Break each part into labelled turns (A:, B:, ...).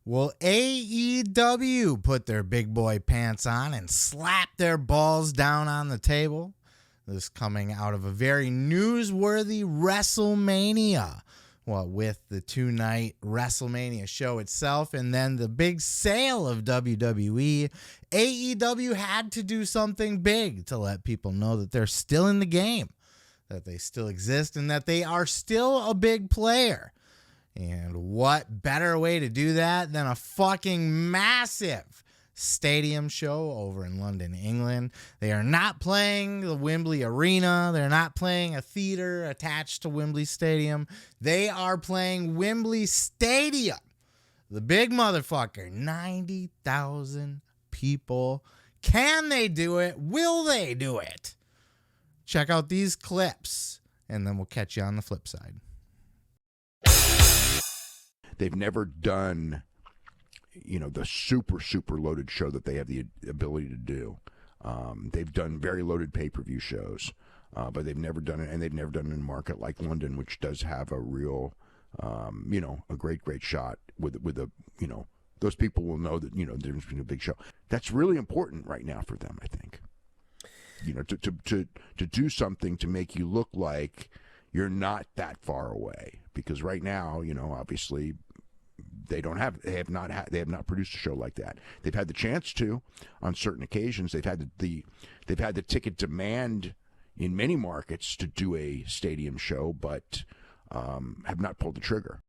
A: Well, AEW put their big boy pants on and slapped their balls down on the table. This coming out of a very newsworthy WrestleMania. Well, with the 2-night WrestleMania show itself and then the big sale of WWE, AEW had to do something big to let people know that they're still in the game, that they still exist, and that they are still a big player. And what better way to do that than a fucking massive stadium show over in London, England. They are not playing the Wembley Arena. They're not playing a theater attached to Wembley Stadium. They are playing Wembley Stadium. The big motherfucker. 90,000 people. Can they do it? Will they do it? Check out these clips, and then we'll catch you on the flip side.
B: They've never done, the super loaded show that they have the ability to do. They've done very loaded pay-per-view shows, but they've never done it, and they've never done it in a market like London, which does have a real, a great shot with a, those people will know that, there's been a big show. That's really important right now for them, I think. To do something to make you look like you're not that far away, because right now, obviously, they have not produced a show like that. They've had the chance to on certain occasions. They've had the ticket demand in many markets to do a stadium show, but have not pulled the trigger.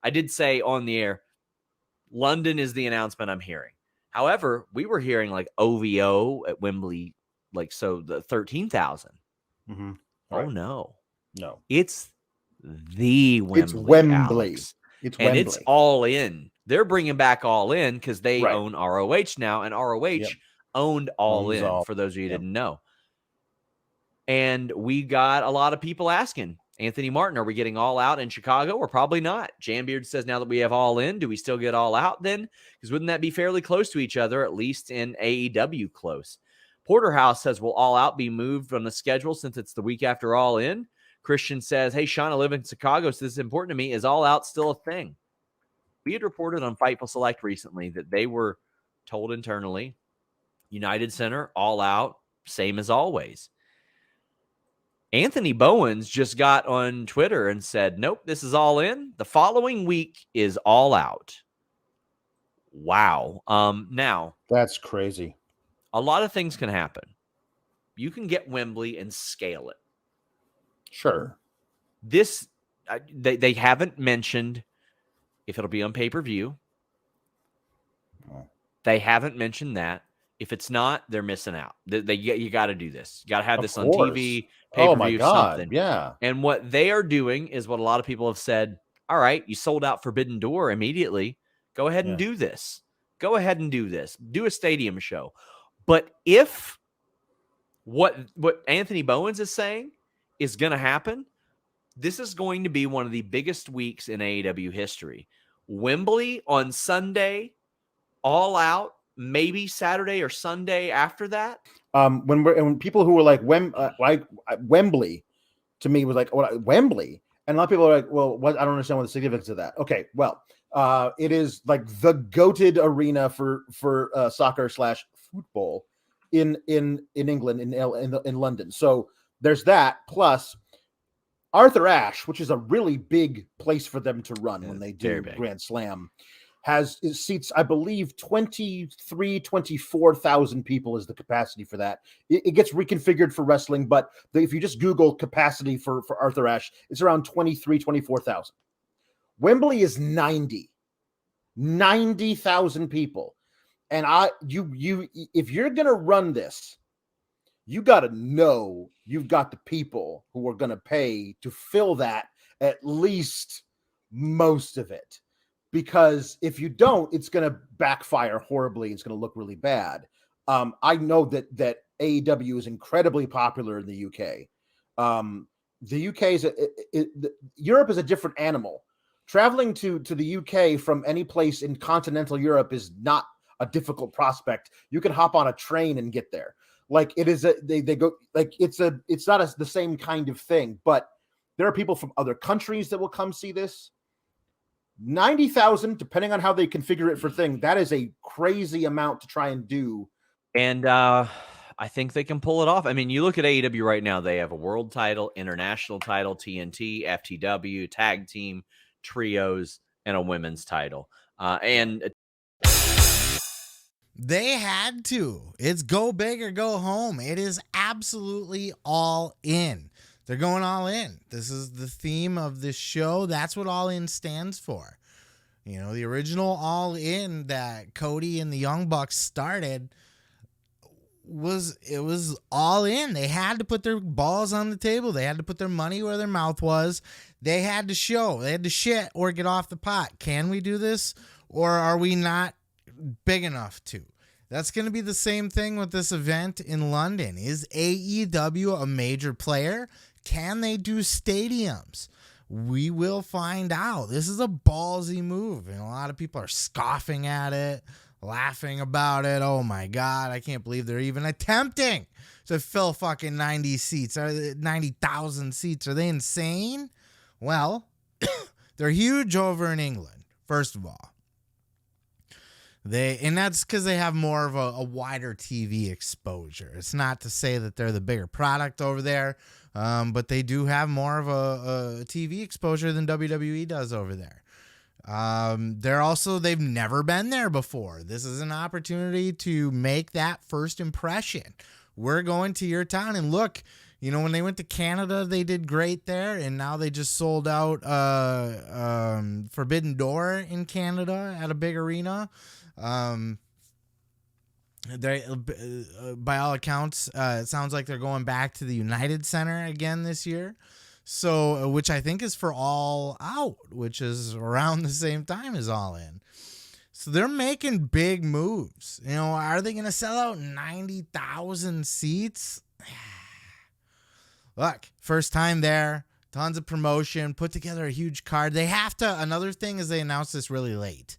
C: I did say on the air, London is the announcement I'm hearing. However, we were hearing like OVO at Wembley, the 13,000.
D: Mm-hmm.
C: Oh no,
D: it's
C: the Wembley.
D: It's Wembley.
C: Alex. It's All In. They're bringing back All In because they own ROH now, and ROH owned All In. For those of you who didn't know, and we got a lot of people asking Anthony Martin, "Are we getting All Out in Chicago, or probably not?" Jambeard says, "Now that we have All In, do we still get All Out then? Because wouldn't that be fairly close to each other, at least in AEW close?" Porterhouse says, "Will All Out be moved on the schedule since it's the week after All In?" Christian says, "Hey, Sean, I live in Chicago, so this is important to me. Is All Out still a thing?" We had reported on Fightful Select recently that they were told internally, United Center, All Out, same as always. Anthony Bowens just got on Twitter and said, "Nope, this is All In. The following week is All Out." Wow. Now,
D: that's crazy.
C: A lot of things can happen. You can get Wembley and scale it.
D: Sure.
C: This, they haven't mentioned if it'll be on pay-per-view. They haven't mentioned that. If it's not, they're missing out. You got to do this. You got to have this on TV, pay-per-view,
D: my God.
C: something.
D: Yeah.
C: And what they are doing is what a lot of people have said. All right, you sold out Forbidden Door immediately. Go ahead and do this. Go ahead and do this. Do a stadium show. But if what Anthony Bowens is saying is going to happen, this is going to be one of the biggest weeks in AEW history. Wembley on Sunday, All Out, maybe Saturday or Sunday after that.
D: When people who were like Wembley, to me was like, Wembley, and a lot of people are like, well, what? I don't understand what the significance of that. Okay, well, it is like the goated arena for soccer / football in England, in London. So there's that, plus Arthur Ashe, which is a really big place for them to run when they do Grand Slam, it seats, I believe, 24,000 people is the capacity for that. It gets reconfigured for wrestling, but if you just Google capacity for Arthur Ashe, it's around 24,000. Wembley is 90,000 people. And if you're going to run this, you got to know you've got the people who are going to pay to fill that, at least most of it. Because if you don't, it's going to backfire horribly. It's going to look really bad. I know that AEW is incredibly popular in the UK. The UK Europe is a different animal. Traveling to the UK from any place in continental Europe is not a difficult prospect. You can hop on a train and get there. Like it is they go like it's not the same kind of thing, but there are people from other countries that will come see this. 90,000, depending on how they configure it for thing, that is a crazy amount to try and do.
C: And I think they can pull it off. I mean, you look at AEW right now, they have a world title, international title, TNT, FTW, tag team, trios, and a women's title. And
A: they had to. It's go big or go home. It is absolutely all in. They're going all in. This is the theme of this show. That's what all in stands for. You know, the original all in that Cody and the Young Bucks started was all in. They had to put their balls on the table. They had to put their money where their mouth was. They had to show. They had to shit or get off the pot. Can we do this, or are we not big enough to? That's going to be the same thing with this event in London. Is AEW a major player? Can they do stadiums? We will find out. This is a ballsy move, and a lot of people are scoffing at it, laughing about it. Oh my God, I can't believe they're even attempting to fill fucking 90 seats, 90,000 seats. Are they insane? Well, they're huge over in England, first of all. And that's because they have more of a wider TV exposure. It's not to say that they're the bigger product over there, but they do have more of a TV exposure than WWE does over there. They've never been there before. This is an opportunity to make that first impression. We're going to your town, and look, you know, when they went to Canada, they did great there, and now they just sold out Forbidden Door in Canada at a big arena. They, by all accounts, it sounds like they're going back to the United Center again this year. So, which I think is for All Out, which is around the same time as All In. So they're making big moves. You know, are they going to sell out 90,000 seats? Look, first time there, tons of promotion, put together a huge card. They have to, another thing is they announced this really late.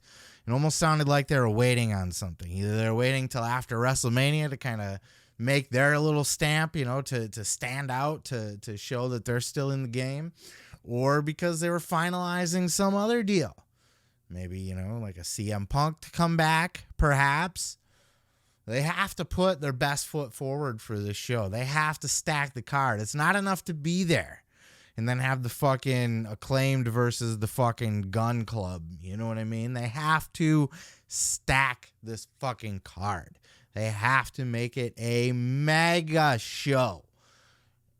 A: It almost sounded like they were waiting on something. Either they're waiting till after WrestleMania to kind of make their little stamp, you know, to stand out, to show that they're still in the game, or because they were finalizing some other deal. Maybe, you know, like a CM Punk to come back, perhaps. They have to put their best foot forward for this show. They have to stack the card. It's not enough to be there and then have the fucking Acclaimed versus the fucking Gun Club. You know what I mean? They have to stack this fucking card. They have to make it a mega show.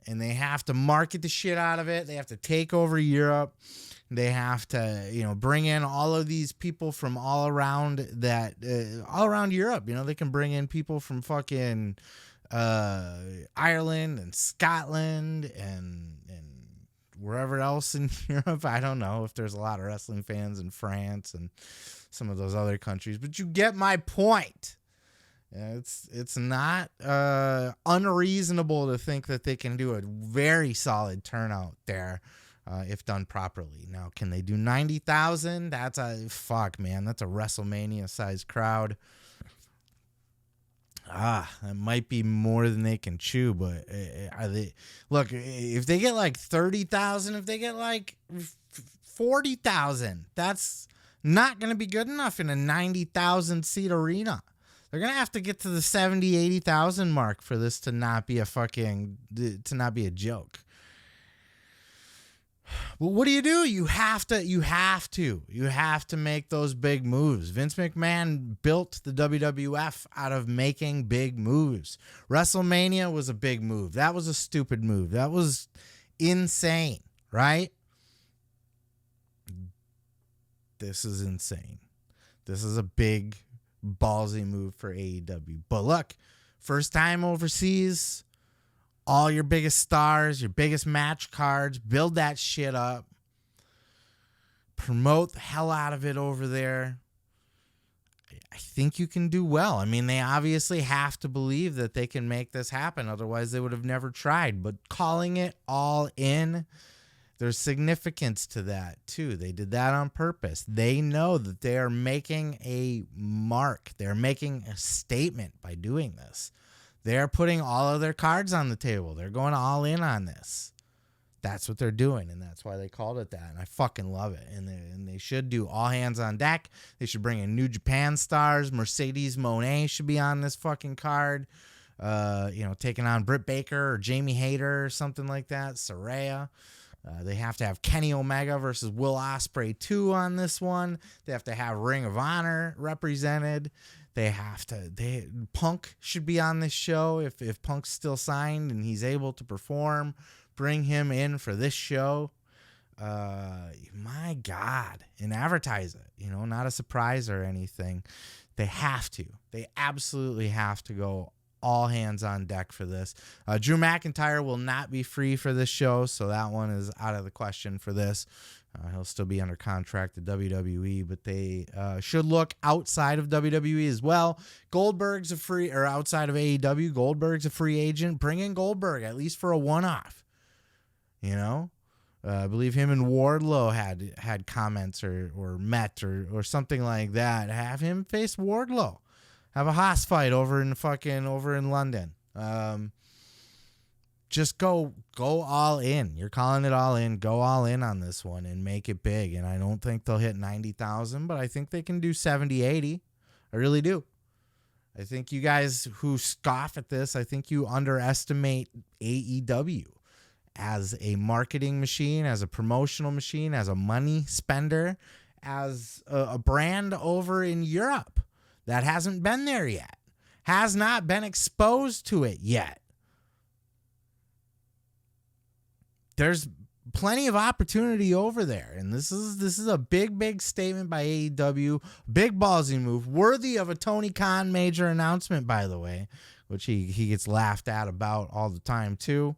A: And they have to market the shit out of it. They have to take over Europe. They have to, you know, bring in all of these people from all around Europe. You know, they can bring in people from fucking Ireland and Scotland and wherever else in Europe. I don't know if there's a lot of wrestling fans in France and some of those other countries, but you get my point. It's not unreasonable to think that they can do a very solid turnout there if done properly. Now, can they do 90,000? That's a WrestleMania-sized crowd. That might be more than they can chew, but look, if they get like 30,000, if they get like 40,000, that's not going to be good enough in a 90,000 seat arena. They're going to have to get to the 70, 80,000 mark for this to not be a joke. Well, what do? You have to make those big moves. Vince McMahon built the WWF out of making big moves. WrestleMania was a big move. That was a stupid move. That was insane, right? This is insane. This is a big, ballsy move for AEW. But look, first time overseas, all your biggest stars, your biggest match cards, build that shit up. Promote the hell out of it over there. I think you can do well. I mean, they obviously have to believe that they can make this happen. Otherwise, they would have never tried. But calling it All In, there's significance to that, too. They did that on purpose. They know that they are making a mark. They're making a statement by doing this. They're putting all of their cards on the table. They're going all in on this. That's what they're doing, and that's why they called it that, and I fucking love it. And they should do all hands on deck. They should bring in New Japan stars. Mercedes Moné should be on this fucking card. Taking on Britt Baker or Jamie Hayter or something like that. Saraya. They have to have Kenny Omega versus Will Ospreay 2 on this one. They have to have Ring of Honor represented. Punk should be on this show if Punk's still signed and he's able to perform. Bring him in for this show. My God. And advertise it. Not a surprise or anything. They have to. They absolutely have to go all hands on deck for this. Drew McIntyre will not be free for this show, so that one is out of the question for this. He'll still be under contract to WWE, but they should look outside of WWE as well. Goldberg's outside of AEW. Goldberg's a free agent. Bring in Goldberg, at least for a one-off. I believe him and Wardlow had comments or met or something like that. Have him face Wardlow. Have a hoss fight over in London. Just go all in. You're calling it all in. Go all in on this one and make it big. And I don't think they'll hit 90,000, but I think they can do 70, 80. I really do. I think you guys who scoff at this, I think you underestimate AEW as a marketing machine, as a promotional machine, as a money spender, as a brand over in Europe that hasn't been there yet, has not been exposed to it yet. There's plenty of opportunity over there, and this is a big statement by AEW, big ballsy move, worthy of a Tony Khan major announcement, by the way, which he gets laughed at about all the time too.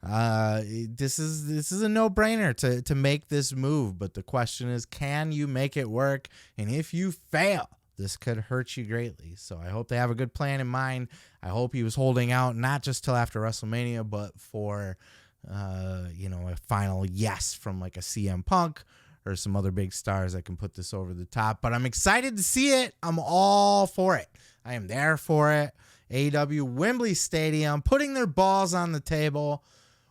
A: This is a no-brainer to make this move, but the question is, can you make it work? And if you fail, this could hurt you greatly. So I hope they have a good plan in mind. I hope he was holding out not just till after WrestleMania, but for a final yes from like a CM Punk or some other big stars that can put this over the top. But I'm excited to see it. I'm all for it. I am there for it. AEW, Wembley Stadium, putting their balls on the table.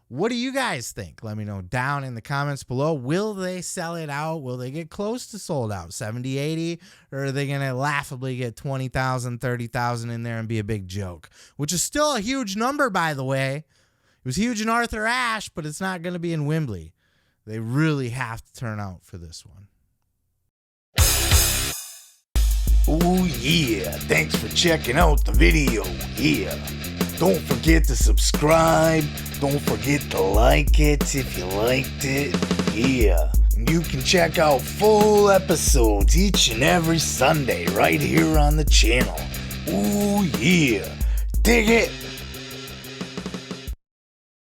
A: What do you guys think? Let me know down in the comments below. Will they sell it out? Will they get close to sold out, 70, 80? Or are they going to laughably get 20,000, 30,000 in there and be a big joke? Which is still a huge number, by the way. It was huge in Arthur Ashe, but it's not going to be in Wembley. They really have to turn out for this one.
E: Oh yeah, thanks for checking out the video. Yeah, don't forget to subscribe. Don't forget to like it if you liked it. Yeah, and you can check out full episodes each and every Sunday right here on the channel. Oh yeah, dig it.